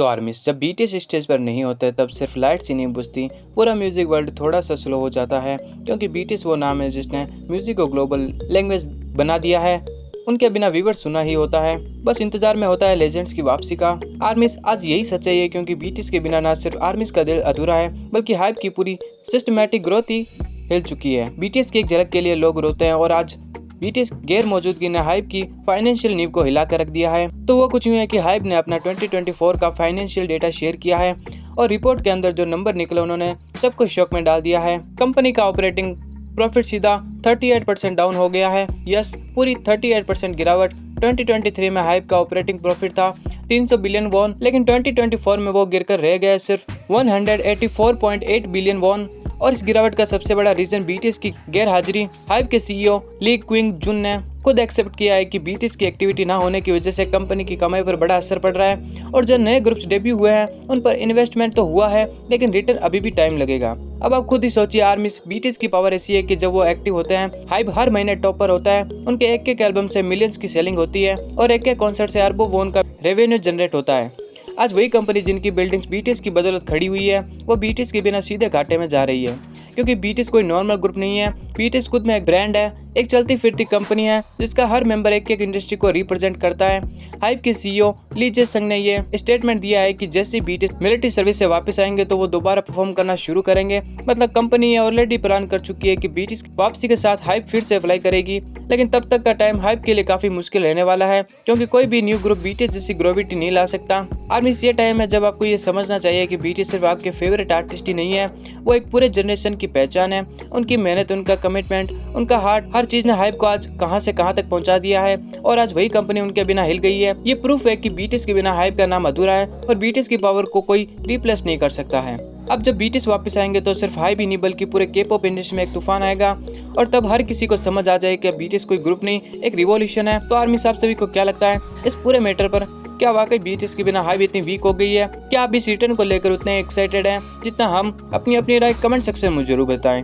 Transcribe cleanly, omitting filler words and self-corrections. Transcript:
तो आर्मीज जब BTS stage पर नहीं होते तब सिर्फ लाइट्स ही नहीं बुझती, पूरा म्यूजिक वर्ल्ड थोड़ा सा स्लो हो जाता है, क्योंकि बीटीएस वो नाम है जिसने म्यूजिक को ग्लोबल लैंग्वेज बना दिया है। उनके बिना व्यूवर सुना ही होता है, बस इंतजार में होता है लेजेंड्स की वापसी का। आर्मीज आज यही सच्चाई है, क्योंकि बीटीएस के बिना ना सिर्फ आर्मीज का दिल अधूरा है, बल्कि हाइप की पूरी सिस्टमैटिक ग्रोथ ही हिल चुकी है। बीटीएस की एक झलक के लिए लोग रोते हैं, और आज बीटीएस गैर मौजूदगी ने हाइप की फाइनेंशियल नींव को हिला कर रख दिया है। तो वो कुछ यूँ है कि हाइप ने अपना 2024 का फाइनेंशियल डेटा शेयर किया है, और रिपोर्ट के अंदर जो नंबर निकले उन्होंने सबको शॉक में डाल दिया है। कंपनी का ऑपरेटिंग प्रॉफिट सीधा 38% डाउन हो गया है। यस, पूरी 38% गिरावट। 2023 में हाइप का ऑपरेटिंग प्रॉफिट था 300 बिलियन वॉन, लेकिन 2024 में वो गिरकर रह गया सिर्फ 184.8 बिलियन वॉन। और इस गिरावट का सबसे बड़ा रीजन बीटीएस की गैर हाजिरी। हाइप के सीईओ ली क्विंग जुन ने खुद एक्सेप्ट किया है कि बीटीएस की एक्टिविटी ना होने की वजह से कंपनी की कमाई पर बड़ा असर पड़ रहा है, और जो नए ग्रुप्स डेब्यू हुए हैं उन पर इन्वेस्टमेंट तो हुआ है, लेकिन रिटर्न अभी भी टाइम लगेगा। अब आप खुद ही सोचिए, आर्मीज बीटीएस की पावर ऐसी है कि जब वो एक्टिव होते हैं हाइप हर महीने टॉप पर होता है। उनके एक एल्बम से मिलियंस की सेलिंग होती है, और एक कॉन्सर्ट से अरबों वॉन का रेवेन्यू जनरेट होता है। आज वही कंपनी जिनकी बिल्डिंग्स बीटीएस की बदौलत खड़ी हुई है, वो बीटीएस के बिना सीधे घाटे में जा रही है, क्योंकि बीटीएस कोई नॉर्मल ग्रुप नहीं है। बीटीएस खुद में एक ब्रांड है, एक चलती फिरती कंपनी है जिसका हर मेंबर एक इंडस्ट्री को रिप्रेजेंट करता है। हाइप के सीईओ ली जे संग ने ये स्टेटमेंट दिया है कि जैसे बीटीएस मिलिट्री सर्विस से वापस आएंगे तो वो दोबारा परफॉर्म करना शुरू करेंगे। मतलब कंपनी ऑलरेडी प्लान कर चुकी है कि बीटीएस वापसी के साथ हाइप फिर से अप्लाई करेगी, लेकिन तब तक का टाइम हाइप के लिए काफी मुश्किल रहने वाला है, क्योंकि कोई भी न्यू ग्रुप बीटीएस जैसी ग्रेविटी नहीं ला सकता। आर्मीज ये टाइम है जब आपको ये समझना चाहिए कि बीटीएस सिर्फ आपके फेवरेट आर्टिस्ट ही नहीं है, वो एक पूरे जनरेशन की पहचान है। उनकी मेहनत, उनका कमिटमेंट, उनका हार्ट, हर चीज ने हाइप को आज कहां से कहां तक पहुंचा दिया है, और आज वही कंपनी उनके बिना हिल गई है। ये प्रूफ है कि बीटीएस के बिना हाइप का नाम अधूरा है, और बीटीएस की पावर को कोई रिप्लेस नहीं कर सकता है। अब जब बीटीएस वापस आएंगे तो सिर्फ हाइप ही नहीं बल्कि पूरे के-पॉप इंडस्ट्री में एक तूफान आएगा, और तब हर किसी को समझ आ जाए कि बीटीएस कोई ग्रुप नहीं, एक रिवॉल्यूशन है। तो आर्मी साहब सभी को क्या लगता है इस पूरे मैटर पर? क्या वाकई बीटीएस के बिना हाइप इतनी वीक हो गई है? क्या आप इस रिटर्न को लेकर उतने एक्साइटेड हैं जितना हम? अपनी राय कमेंट सेक्शन में जरूर बताएं।